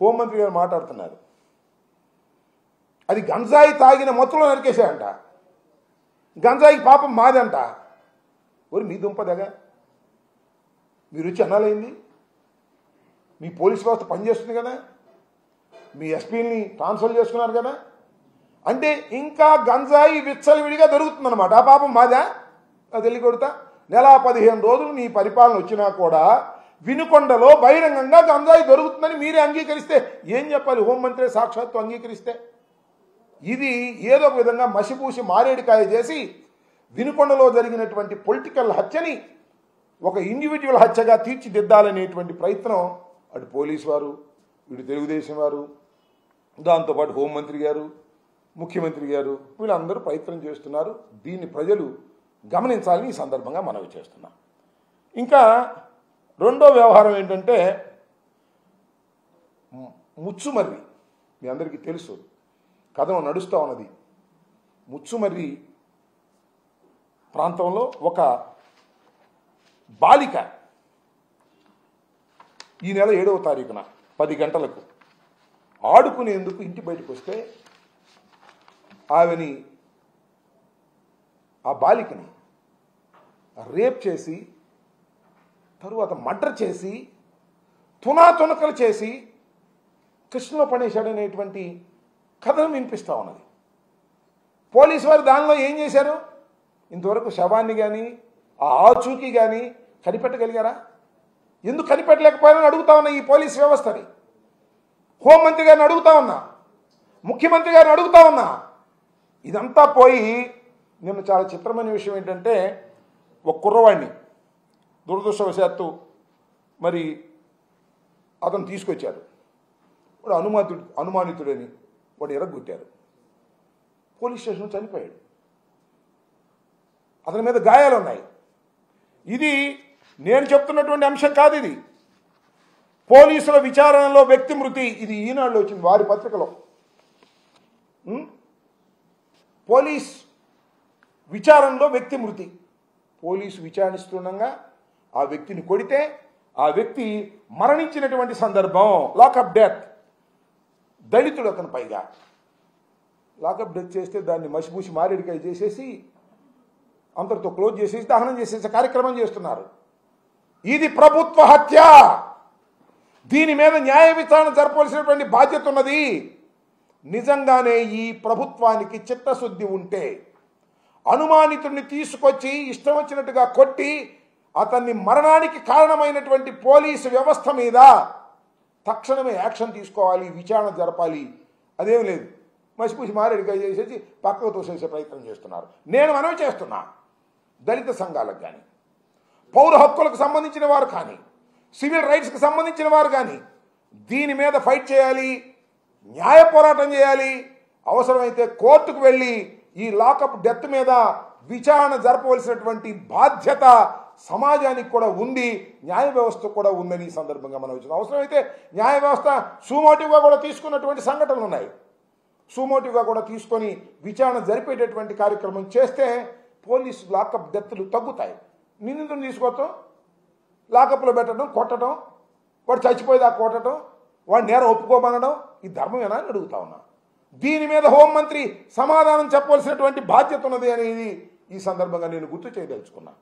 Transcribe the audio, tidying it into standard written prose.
హోంమంత్రి గారు మాట్లాడుతున్నారు. అది గంజాయి తాగిన మొత్తంలో నరికేశాయంట. గంజాయికి పాపం మాదంట. ఒరి మీ దుంపదగా మీరు వచ్చి అనాలైంది. మీ పోలీస్ వ్యవస్థ పనిచేస్తుంది కదా, మీ ఎస్పీని ట్రాన్స్ఫర్ చేసుకున్నారు కదా, అంటే ఇంకా గంజాయి విచ్చలవిడిగా దొరుకుతుందన్నమాట. ఆ పాపం మాదా? అది వెళ్ళి కొడతా. నెల 15 రోజులు నీ పరిపాలన వచ్చినా కూడా వినుకొండలో బహిరంగంగా గంజాయి దొరుకుతుందని మీరే అంగీకరిస్తే ఏం చెప్పాలి? హోంమంత్రి సాక్షాత్తు అంగీకరిస్తే ఇది ఏదో ఒక విధంగా మసిపూసి మారేడికాయ చేసి వినుకొండలో జరిగినటువంటి పొలిటికల్ హత్యని ఒక ఇండివిజువల్ హత్యగా తీర్చిదిద్దాలనేటువంటి ప్రయత్నం అటు పోలీసు వారు, ఇటు తెలుగుదేశం వారు, దాంతోపాటు హోంమంత్రి గారు, ముఖ్యమంత్రి గారు వీళ్ళందరూ ప్రయత్నం చేస్తున్నారు. దీన్ని ప్రజలు గమనించాలని ఈ సందర్భంగా మనవి చేస్తున్నాం. ఇంకా రెండో వ్యవహారం ఏంటంటే ముచ్చుమర్రి. మీ అందరికీ తెలుసు, కథనం నడుస్తూ ఉన్నది. ముచ్చుమర్రి ప్రాంతంలో ఒక బాలిక ఈ నెల 7వ తారీఖున 10 గంటలకు ఆడుకునేందుకు ఇంటి బయటకు వస్తే ఆ బాలికని రేప్ చేసి తరువాత మర్డర్ చేసి తునాతునకలు చేసి కృష్ణలో పడేశాడనేటువంటి కథనం వినిపిస్తూ ఉన్నది. పోలీసు వారు దానిలో ఏం చేశారు? ఇంతవరకు శవాన్ని కానీ ఆ ఆచూకీ కానీ కనిపెట్టగలిగారా? ఎందుకు కనిపెట్టలేకపోయారని అడుగుతా ఉన్నా ఈ పోలీస్ వ్యవస్థని. హోంమంత్రి గారిని అడుగుతా ఉన్నా, ముఖ్యమంత్రి గారిని అడుగుతా ఉన్నా. ఇదంతా పోయి నిన్న చాలా చిత్రమైన విషయం ఏంటంటే ఒక కుర్రవాడిని దురదృష్టవశాత్తు మరి అతను తీసుకొచ్చారు. వాడు అనుమానితుడని వాడు ఎరగొట్టారు. పోలీస్ స్టేషన్లో చనిపోయాడు. అతని మీద గాయాలు ఉన్నాయి. ఇది నేను చెప్తున్నటువంటి అంశం కాదు. ఇది పోలీసుల విచారణలో వ్యక్తి మృతి. ఇది ఈనాడులో వచ్చింది, వారి పత్రికలో. పోలీస్ విచారణలో వ్యక్తి మృతి. పోలీసు విచారిస్తుండగా ఆ వ్యక్తిని కొడితే ఆ వ్యక్తి మరణించినటువంటి సందర్భం. Lockup death. దళితుడు అతను. పైగా లాకప్ డెత్ చేస్తే దాన్ని మసిపూసి మారేడికాయ చేసేసి అంతటితో క్లోజ్ చేసేసి దహనం చేసేసే కార్యక్రమం చేస్తున్నారు. ఇది ప్రభుత్వ హత్య. దీని మీద న్యాయ విచారణ జరపవలసినటువంటి బాధ్యత ఉన్నది. నిజంగానే ఈ ప్రభుత్వానికి చిత్తశుద్ధి ఉంటే అనుమానితుడిని తీసుకొచ్చి ఇష్టం వచ్చినట్టుగా కొట్టి అతన్ని మరణానికి కారణమైనటువంటి పోలీసు వ్యవస్థ మీద తక్షణమే యాక్షన్ తీసుకోవాలి, విచారణ జరపాలి. అదేం లేదు, మసిపూసి మారేడికాయ చేసేసి పక్కకు తోసేసే ప్రయత్నం చేస్తున్నారు. నేను మనవి చేస్తున్నా, దళిత సంఘాలకు కానీ, పౌర హక్కులకు సంబంధించిన వారు కానీ, సివిల్ రైట్స్కి సంబంధించిన వారు కానీ దీని మీద ఫైట్ చేయాలి, న్యాయ పోరాటం చేయాలి. అవసరమైతే కోర్టుకు వెళ్ళి ఈ లాకప్ డెత్ మీద విచారణ జరపవలసినటువంటి బాధ్యత సమాజానికి కూడా ఉంది, న్యాయ వ్యవస్థ కూడా ఉందని ఈ సందర్భంగా మనం వచ్చిన. అవసరమైతే న్యాయ వ్యవస్థ సూమోటివ్గా కూడా తీసుకున్నటువంటి సంఘటనలు ఉన్నాయి. సూమోటివ్గా కూడా తీసుకొని విచారణ జరిపేటటువంటి కార్యక్రమం చేస్తే పోలీసు లాకప్ డెత్లు తగ్గుతాయి. నిందితుని తీసుకోవటం, లాకప్లో పెట్టడం, కొట్టడం, వాడు చచ్చిపోయేదా కొట్టడం, వాడు నేరం ఒప్పుకోమనడం, ఈ ధర్మమేనా అని అడుగుతా ఉన్నా. దీని మీద హోంమంత్రి సమాధానం చెప్పవలసినటువంటి బాధ్యత ఉన్నది అనేది ఈ సందర్భంగా నేను గుర్తు చేయదలుచుకున్నా.